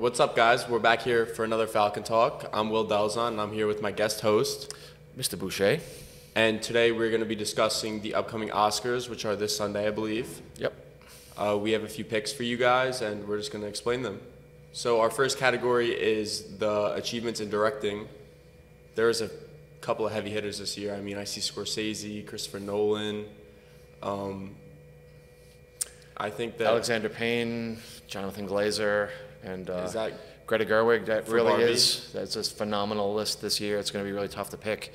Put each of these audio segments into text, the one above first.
What's up, guys? We're back here for another Falcon Talk. I'm Will Delzon, and I'm here with my guest host. Mr. Boucher. And today we're going to be discussing the upcoming Oscars, which are this Sunday, I believe. Yep. We have a few picks for you guys, and we're just going to explain them. So our first category is the achievements in directing. There's a couple of heavy hitters this year. I mean, I see Scorsese, Christopher Nolan. I think that Alexander Payne, Jonathan Glazer, and is that Greta Gerwig. That for really Barbie? that's a phenomenal list this year. It's going to be really tough to pick.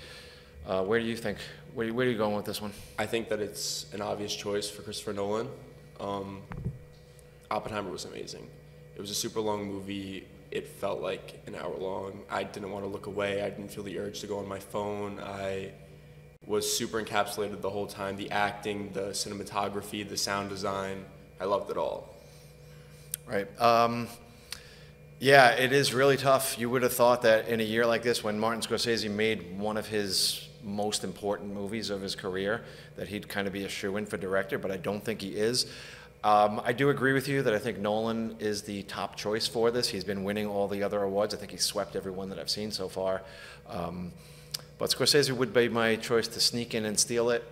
Where do you think? Where are you going with this one? I think that it's an obvious choice for Christopher Nolan. Oppenheimer was amazing. It was a super long movie. It felt like an hour long. I didn't want to look away. I didn't feel the urge to go on my phone. I was super encapsulated the whole time. The acting, the cinematography, the sound design. I loved it all. Right. Yeah, it is really tough. You would have thought that in a year like this, when Martin Scorsese made one of his most important movies of his career, that he'd kind of be a shoo-in for director, but I don't think he is. I do agree with you that I think Nolan is the top choice for this. He's been winning all the other awards. I think he's swept every one that I've seen so far. But Scorsese would be my choice to sneak in and steal it.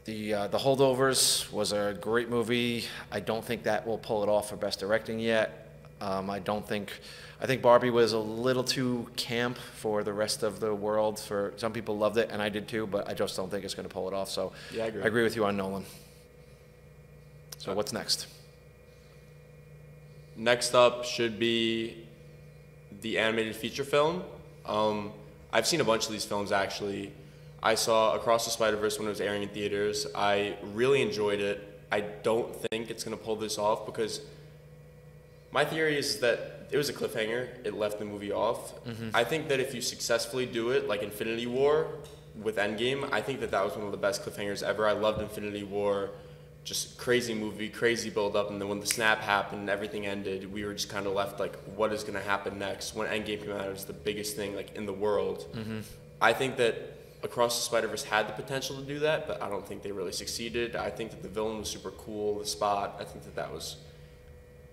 The Holdovers was a great movie. I don't think that will pull it off for Best Directing yet. I think Barbie was a little too camp for the rest of the world. For some people loved it, and I did too, but I just don't think it's going to pull it off. So Yeah, I agree. I agree with you on Nolan. So what's next? Next up should be the animated feature film. I've seen a bunch of these films, actually. I saw Across the Spider-Verse when it was airing in theaters. I really enjoyed it. I don't think it's going to pull this off because my theory is that it was a cliffhanger. It left the movie off. I think that if you successfully do it, like Infinity War with Endgame, I think that that was one of the best cliffhangers ever. I loved Infinity War. Just crazy movie, crazy build-up, and then when the snap happened and everything ended, we were just kind of left like, what is going to happen next? When Endgame came out, it was the biggest thing like in the world. I think that Across the Spider-Verse had the potential to do that, but I don't think they really succeeded. I think that the villain was super cool, the Spot. I think that that was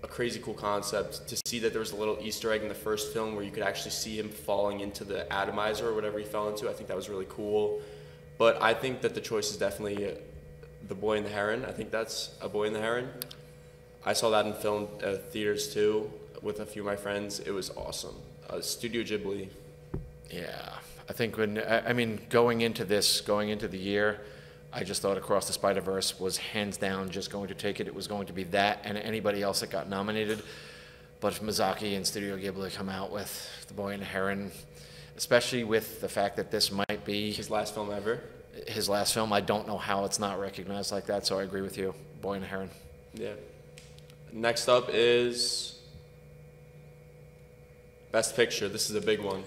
a crazy cool concept. To see that there was a little Easter egg in the first film where you could actually see him falling into the atomizer or whatever he fell into, I think that was really cool. But I think that the choice is definitely The Boy and the Heron. I think that's A Boy and the Heron. I saw that in film theaters too with a few of my friends. It was awesome. Studio Ghibli. Yeah, I think going into the year, I just thought Across the Spider-Verse was hands down just going to take it. It was going to be that and anybody else that got nominated. But if Miyazaki and Studio Ghibli come out with The Boy and the Heron, especially with the fact that this might be His last film ever. his last film, I don't know how it's not recognized like that. So I agree with you, Boy and the Heron. Yeah. Next up is Best Picture. This is a big one.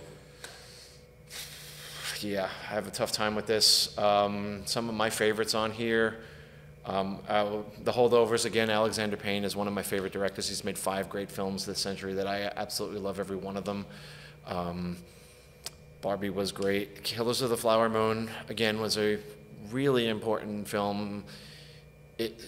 Yeah, I have a tough time with this. Some of my favorites on here, The Holdovers, again, Alexander Payne is one of my favorite directors. He's made 5 great films this century that I absolutely love every one of them. Barbie was great. Killers of the Flower Moon, again, was a really important film.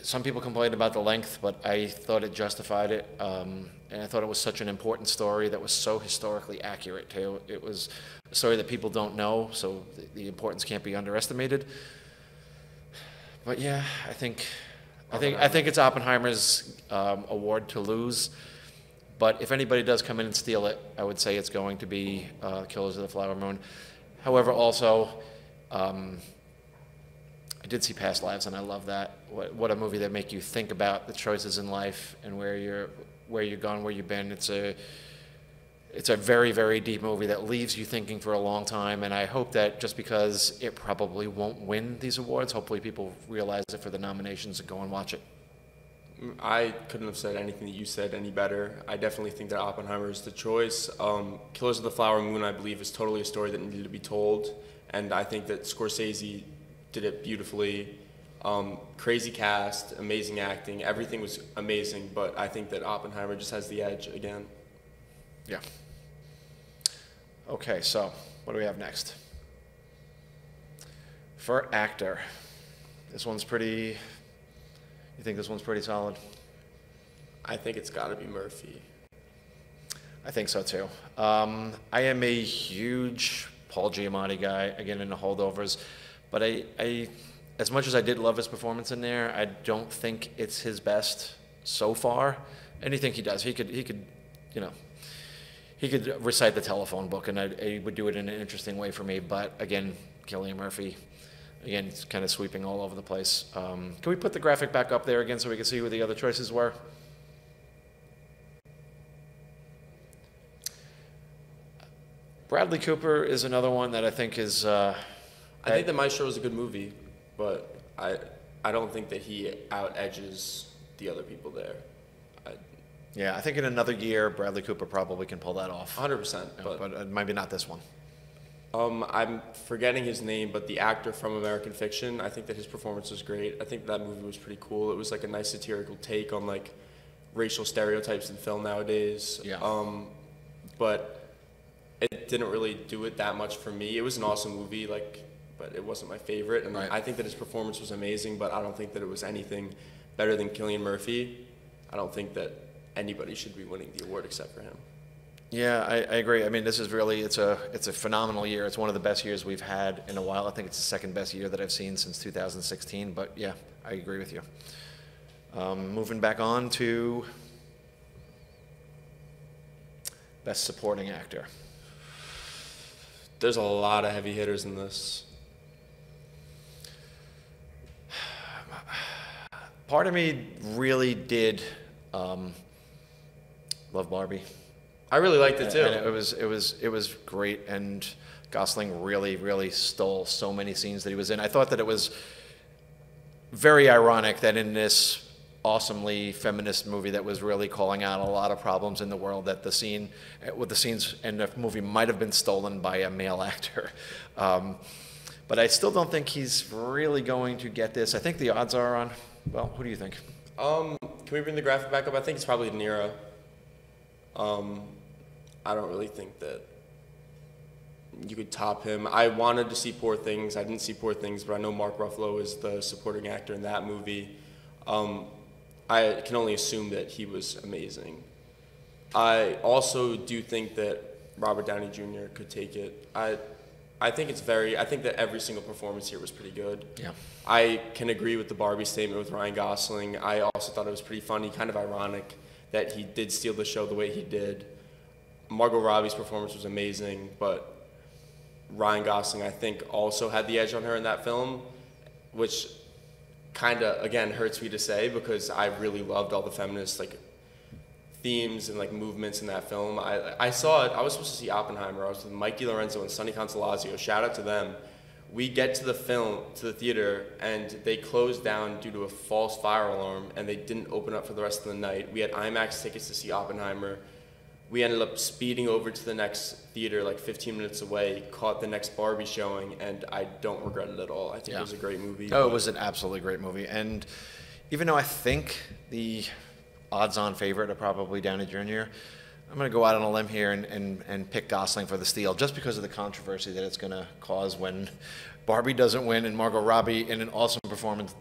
Some people complained about the length, but I thought it justified it. And I thought it was such an important story that was so historically accurate, too. It was a story that people don't know, so the importance can't be underestimated. But yeah, I think it's Oppenheimer's award to lose. But if anybody does come in and steal it, I would say it's going to be Killers of the Flower Moon. However, also, I did see Past Lives, and I love that. What a movie that make you think about the choices in life and where you're gone, where you've been. It's a very, very deep movie that leaves you thinking for a long time, and I hope that just because it probably won't win these awards, hopefully people realize it for the nominations and go and watch it. I couldn't have said anything that you said any better. I definitely think that Oppenheimer is the choice. Killers of the Flower Moon, I believe, is totally a story that needed to be told, and I think that Scorsese did it beautifully. Crazy cast, amazing acting, everything was amazing, but I think that Oppenheimer just has the edge again. Yeah. Okay, so what do we have next? For actor, this one's pretty. You think this one's pretty solid? I think it's got to be Murphy. I think so too. I am a huge Paul Giamatti guy, again in the Holdovers, but I as much as I did love his performance in there, I don't think it's his best so far. Anything he does, he could, you know, he could recite the telephone book, and I would do it in an interesting way for me. But again, Cillian Murphy, again, it's kind of sweeping all over the place. Can we put the graphic back up there again so we can see who the other choices were? Bradley Cooper is another one that I think is. I think The Maestro is a good movie, but I don't think that he out edges the other people there. Yeah, I think in another year, Bradley Cooper probably can pull that off. 100%. But maybe not this one. I'm forgetting his name, but the actor from American Fiction, I think that his performance was great. I think that movie was pretty cool. It was like a nice satirical take on like racial stereotypes in film nowadays. Yeah. But it didn't really do it that much for me. It was an awesome movie, but it wasn't my favorite. And right. I think that his performance was amazing, but I don't think that it was anything better than Cillian Murphy. I don't think that anybody should be winning the award except for him. Yeah, I agree. I mean, this is really, it's a phenomenal year. It's one of the best years we've had in a while. I think it's the second best year that I've seen since 2016. But yeah, I agree with you. Moving back on to Best Supporting Actor. There's a lot of heavy hitters in this. Part of me really did love Barbie. I really liked it too. And it was great, and Gosling really stole so many scenes that he was in. I thought that it was very ironic that in this awesomely feminist movie that was really calling out a lot of problems in the world, that the scenes in the movie might have been stolen by a male actor. But I still don't think he's really going to get this. I think the odds are on. Well, who do you think? Can we bring the graphic back up? I think it's probably De Niro. I don't really think that you could top him. I wanted to see Poor Things. I didn't see Poor Things, but I know Mark Ruffalo is the supporting actor in that movie. I can only assume that he was amazing. I also do think that Robert Downey Jr. could take it. I think that every single performance here was pretty good. Yeah. I can agree with the Barbie statement with Ryan Gosling. I also thought it was pretty funny, kind of ironic that he did steal the show the way he did. Margot Robbie's performance was amazing, but Ryan Gosling, I think, also had the edge on her in that film, which kind of, again, hurts me to say because I really loved all the feminist themes and movements in that film. I saw it. I was supposed to see Oppenheimer. I was with Mikey Lorenzo and Sonny Consolazio. Shout out to them. We get to the theater, and they closed down due to a false fire alarm, and they didn't open up for the rest of the night. We had IMAX tickets to see Oppenheimer. We ended up speeding over to the next theater 15 minutes away, caught the next Barbie showing, and I don't regret it at all. I think it was a great movie. Oh, it was an absolutely great movie. And even though I think the odds-on favorite are probably Downey Jr., I'm going to go out on a limb here and pick Gosling for the steal, just because of the controversy that it's going to cause when Barbie doesn't win and Margot Robbie, in an awesome performance,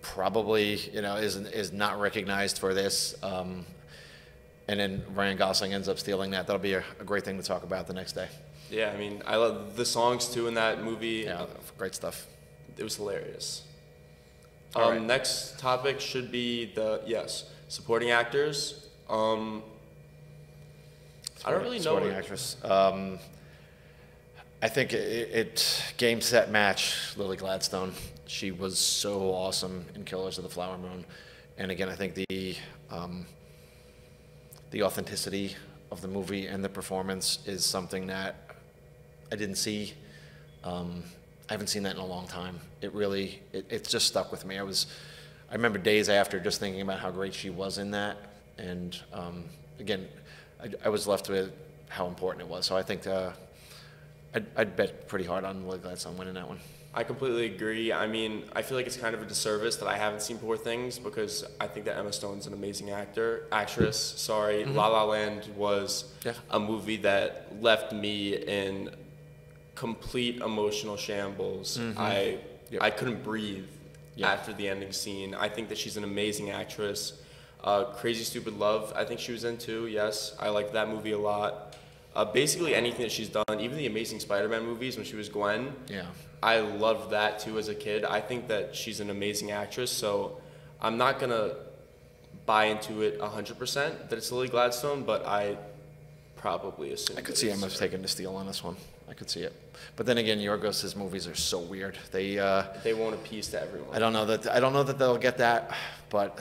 probably is not recognized for this. And then Ryan Gosling ends up stealing that. That'll be a great thing to talk about the next day. Yeah, I mean, I love the songs too in that movie. Yeah, great stuff. It was hilarious. Right. Next topic should be supporting actors. I don't really know. Supporting actress. I think it game, set, match, Lily Gladstone. She was so awesome in Killers of the Flower Moon. And again, I think the authenticity of the movie and the performance is something that I didn't see. I haven't seen that in a long time. It's just stuck with me. I remember days after just thinking about how great she was in that. And again, I was left with how important it was. So I think I'd bet pretty hard on Lily Gladstone winning that one. I completely agree. I mean, I feel like it's kind of a disservice that I haven't seen Poor Things because I think that Emma Stone's an amazing actress. Sorry, La La Land was a movie that left me in complete emotional shambles. I couldn't breathe after the ending scene. I think that she's an amazing actress. Crazy Stupid Love, I think she was in too. Yes, I liked that movie a lot. Basically anything that she's done, even the Amazing Spider-Man movies when she was Gwen. Yeah. I loved that too as a kid. I think that she's an amazing actress, so I'm not gonna buy into it 100% that it's Lily Gladstone, but I probably assume. I could see Emma's taking the steal on this one. I could see it. But then again, Yorgos's movies are so weird. They won't appease to everyone. I don't know that they'll get that, but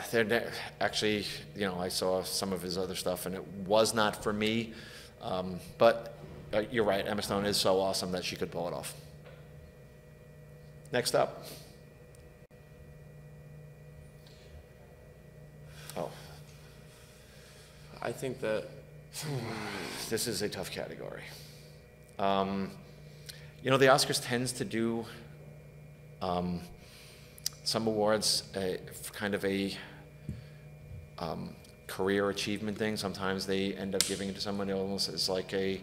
actually, you know, I saw some of his other stuff and it was not for me. But you're right, Emma Stone is so awesome that she could pull it off. Next up. Oh. I think that This is a tough category. You know, the Oscars tends to do some awards kind of a career achievement thing. Sometimes they end up giving it to someone else as like a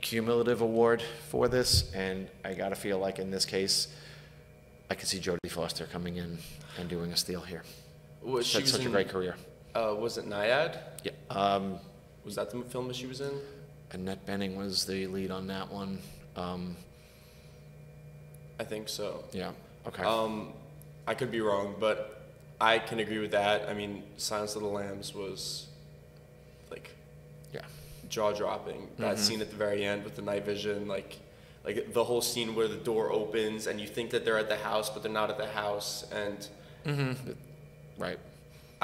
cumulative award for this, and I gotta feel like in this case, I could see Jodie Foster coming in and doing a steal here. That's such a great career. Was it Naiad? Yeah. Was that the film that she was in? Annette Bening was the lead on that one. I think so. Yeah. Okay. I could be wrong, but I can agree with that. I mean, Silence of the Lambs was like, yeah, jaw-dropping. That scene at the very end with the night vision, like the whole scene where the door opens and you think that they're at the house, but they're not at the house, and right.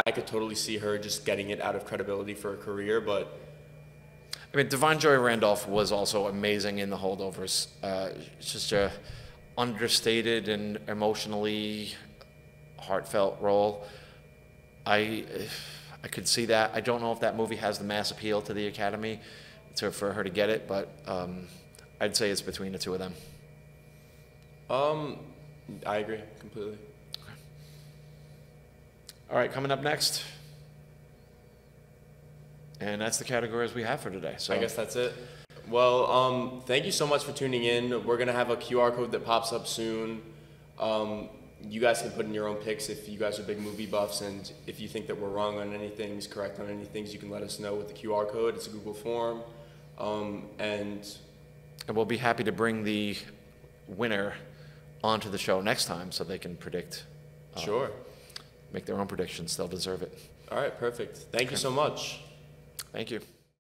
I could totally see her just getting it out of credibility for a career, but I mean, Devon Joy Randolph was also amazing in The Holdovers. It's just a understated and emotionally heartfelt role. I could see that. I don't know if that movie has the mass appeal to the Academy for her to get it, but I'd say it's between the two of them. I agree completely. All right, coming up next. And that's the categories we have for today. So I guess that's it. Well, thank you so much for tuning in. We're going to have a QR code that pops up soon. You guys can put in your own picks if you guys are big movie buffs, and if you think that we're wrong on anything, correct on anything, you can let us know with the QR code. It's a Google form. And we'll be happy to bring the winner onto the show next time so they can predict. Sure. Make their own predictions. They'll deserve it. All right, perfect. Thank you so much. Thank you.